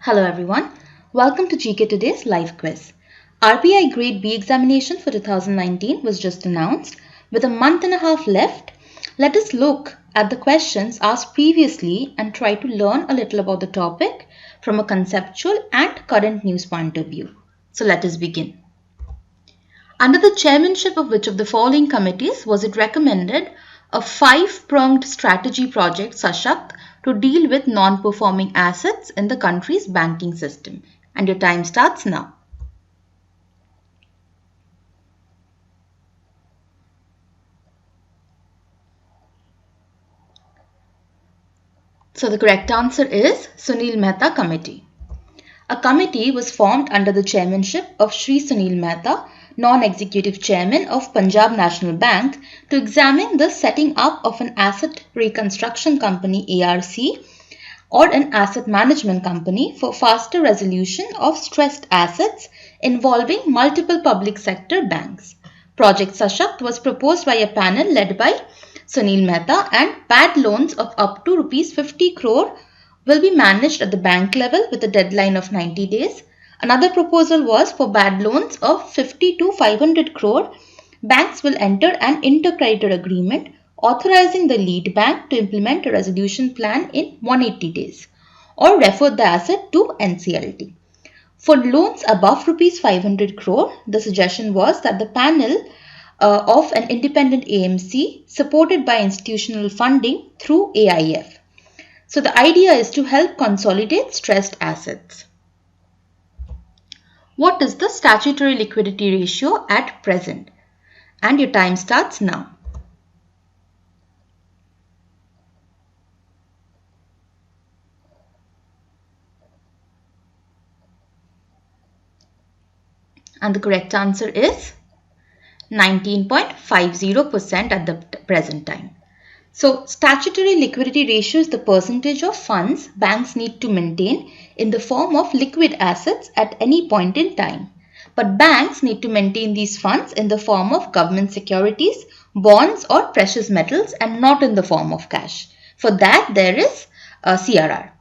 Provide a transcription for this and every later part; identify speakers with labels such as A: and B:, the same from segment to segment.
A: Hello everyone, welcome to GKToday's live quiz. RBI Grade B examination for 2019 was just announced. With a month and a half left, let us look at the questions asked previously and try to learn a little about the topic from a conceptual and current news point of view. So let us begin. Under the chairmanship of which of the following committees was it recommended a five-pronged strategy Project SASHAKT to deal with non-performing assets in the country's banking system? And your time starts now. So the correct answer is Sunil Mehta Committee. A committee was formed under the chairmanship of Shri Sunil Mehta, non-executive chairman of Punjab National Bank, to examine the setting up of an asset reconstruction company ARC or an asset management company for faster resolution of stressed assets involving multiple public sector banks. Project SASHAKT was proposed by a panel led by Sunil Mehta, and bad loans of up to ₹50 crore will be managed at the bank level with a deadline of 90 days. Another proposal was for bad loans of 50 to 500 crore, banks will enter an intercreditor agreement authorizing the lead bank to implement a resolution plan in 180 days or refer the asset to NCLT. For loans above ₹500 crore, the suggestion was that the panel of an independent AMC supported by institutional funding through AIF. So the idea is to help consolidate stressed assets. What is the statutory liquidity ratio at present? And your time starts now. And the correct answer is 19.50% at the present time. So statutory liquidity ratio is the percentage of funds banks need to maintain in the form of liquid assets at any point in time. But banks need to maintain these funds in the form of government securities, bonds or precious metals and not in the form of cash. For that there is a CRR.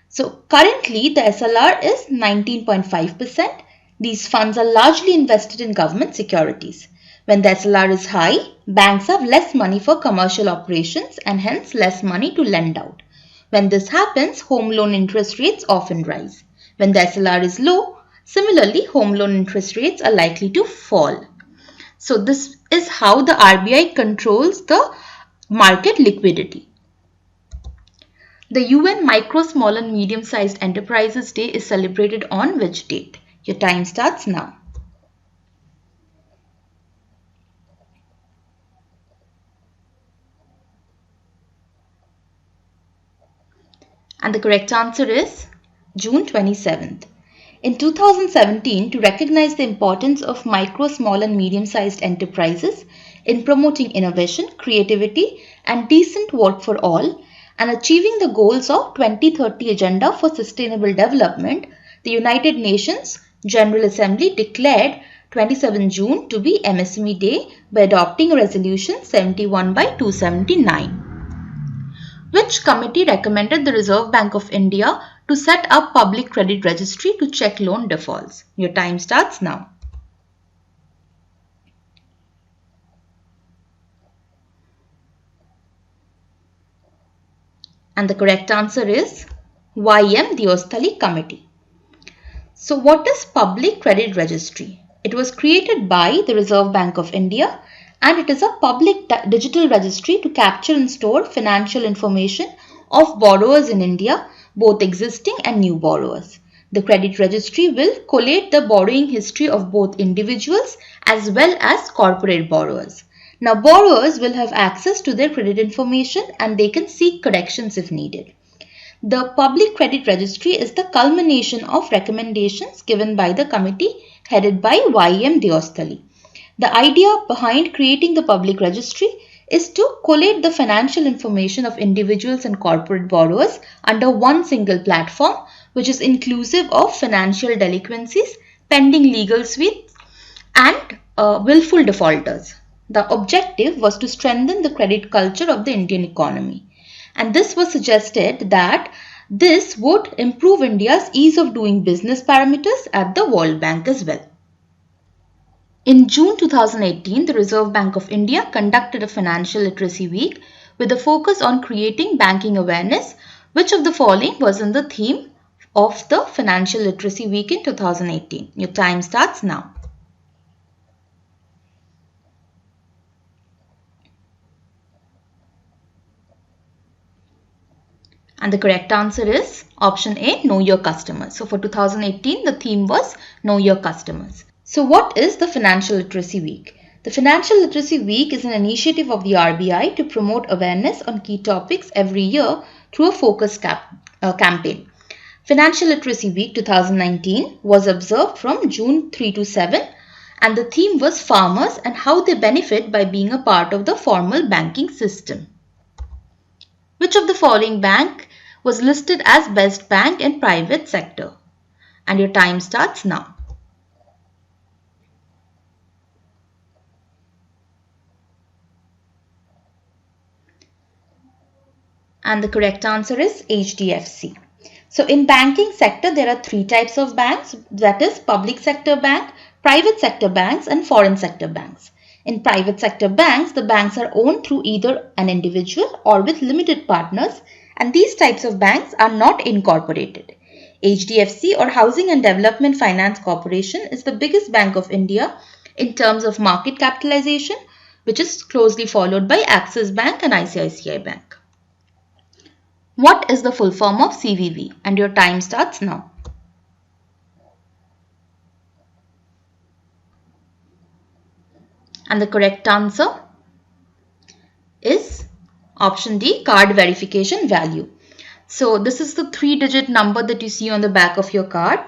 A: So currently the SLR is 19.5%. These funds are largely invested in government securities. When the SLR is high, banks have less money for commercial operations and hence less money to lend out. When this happens, home loan interest rates often rise. When the SLR is low, similarly, home loan interest rates are likely to fall. So this is how the RBI controls the market liquidity. The UN Micro, Small and Medium-Sized Enterprises Day is celebrated on which date? Your time starts now. And the correct answer is June 27th. In 2017, to recognize the importance of micro, small and medium-sized enterprises in promoting innovation, creativity and decent work for all and achieving the goals of 2030 Agenda for Sustainable Development, the United Nations General Assembly declared 27 June to be MSME Day by adopting Resolution 71 by 279. Which committee recommended the Reserve Bank of India to set up Public Credit Registry to check loan defaults? Your time starts now. And the correct answer is Y.M. Diosthali Committee. So what is Public Credit Registry? It was created by the Reserve Bank of India and it is a public digital registry to capture and store financial information of borrowers in India, both existing and new borrowers. The credit registry will collate the borrowing history of both individuals as well as corporate borrowers. Now borrowers will have access to their credit information and they can seek corrections if needed. The Public Credit Registry is the culmination of recommendations given by the committee headed by Y.M. Diosthali. The idea behind creating the public registry is to collate the financial information of individuals and corporate borrowers under one single platform, which is inclusive of financial delinquencies, pending legal suits, and willful defaulters. The objective was to strengthen the credit culture of the Indian economy. And this was suggested that This would improve India's ease of doing business parameters at the World Bank as well. In June 2018, the Reserve Bank of India conducted a Financial Literacy Week with a focus on creating banking awareness. Which of the following was in the theme of the Financial Literacy Week in 2018? Your time starts now. And the correct answer is option A, Know Your Customers. So for 2018, the theme was Know Your Customers. So what is the Financial Literacy Week? The Financial Literacy Week is an initiative of the RBI to promote awareness on key topics every year through a focused campaign. Financial Literacy Week 2019 was observed from June 3 to 7, and the theme was farmers and how they benefit by being a part of the formal banking system. Which of the following bank was listed as best bank in private sector? And your time starts now. And the correct answer is HDFC. So in banking sector, there are three types of banks, that is public sector bank, private sector banks and foreign sector banks. In private sector banks, the banks are owned through either an individual or with limited partners, and these types of banks are not incorporated. HDFC or Housing and Development Finance Corporation is the biggest bank of India in terms of market capitalization, which is closely followed by Axis Bank and ICICI Bank. What is the full form of CVV? And your time starts now. And the correct answer is option D, card verification value. So this is the 3-digit number that you see on the back of your card.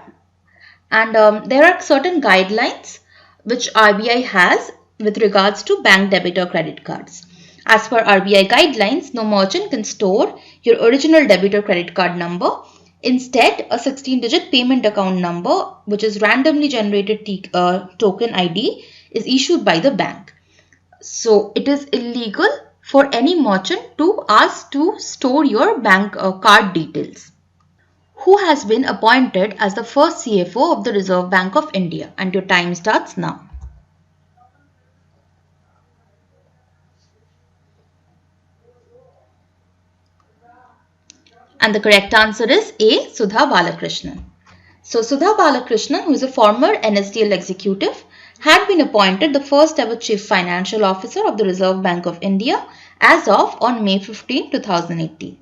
A: And there are certain guidelines which RBI has with regards to bank debit or credit cards. As per RBI guidelines, no merchant can store your original debit or credit card number. Instead, a 16-digit payment account number, which is randomly generated token ID, is issued by the bank. So it is illegal for any merchant to ask to store your bank card details. Who has been appointed as the first CFO of the Reserve Bank of India? And your time starts now. And the correct answer is A, Sudha Balakrishnan. So Sudha Balakrishnan, who is a former NSDL executive, had been appointed the first ever Chief Financial Officer of the Reserve Bank of India as of on May 15, 2018.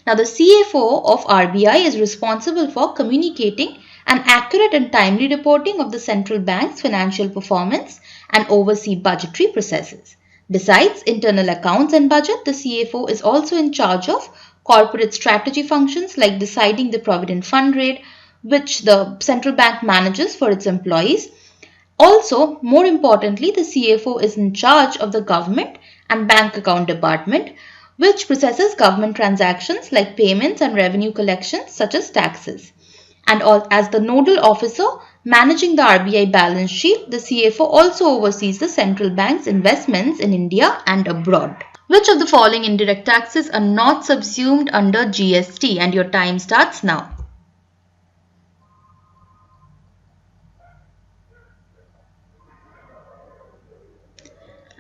A: Now the CFO of RBI is responsible for communicating an accurate and timely reporting of the central bank's financial performance and oversee budgetary processes. Besides internal accounts and budget, the CFO is also in charge of corporate strategy functions like deciding the provident fund rate, which the central bank manages for its employees. Also, more importantly, the CFO is in charge of the government and bank account department, which processes government transactions like payments and revenue collections such as taxes. And as the nodal officer managing the RBI balance sheet, the CFO also oversees the central bank's investments in India and abroad. Which of the following indirect taxes are not subsumed under GST? And your time starts now.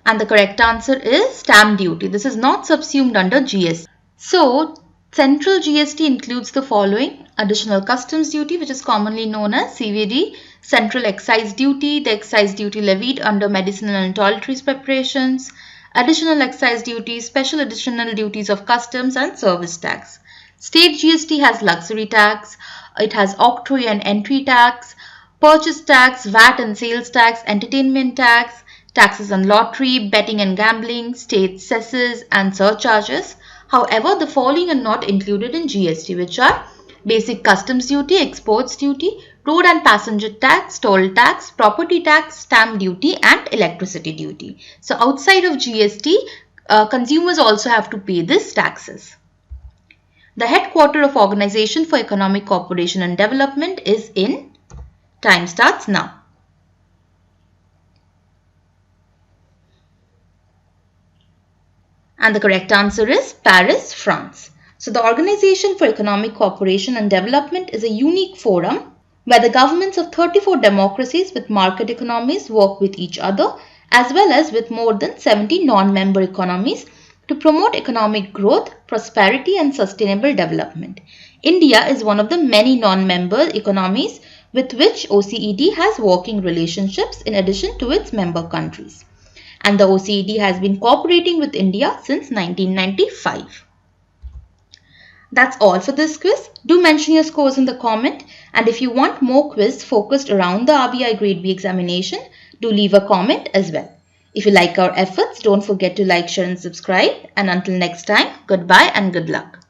A: And the correct answer is stamp duty. This is not subsumed under GST. So, central GST includes the following: additional customs duty, which is commonly known as CVD, central excise duty, the excise duty levied under medicinal and toiletries preparations, additional excise duties, special additional duties of customs and service tax. State GST has luxury tax, it has octroi and entry tax, purchase tax, VAT and sales tax, entertainment tax, taxes on lottery, betting and gambling, state cesses and surcharges. However, the following are not included in GST, which are basic customs duty, exports duty, road and passenger tax, toll tax, property tax, stamp duty and electricity duty. So outside of GST, consumers also have to pay these taxes. The headquarter of Organization for Economic Cooperation and Development is in, time starts now. And the correct answer is Paris, France. So the Organization for Economic Cooperation and Development is a unique forum where the governments of 34 democracies with market economies work with each other as well as with more than 70 non-member economies to promote economic growth, prosperity and sustainable development. India is one of the many non-member economies with which OECD has working relationships in addition to its member countries. And the OECD has been cooperating with India since 1995. That's all for this quiz. Do mention your scores in the comment, and if you want more quiz focused around the RBI Grade B examination, do leave a comment as well. If you like our efforts, don't forget to like, share and subscribe. And until next time, goodbye and good luck.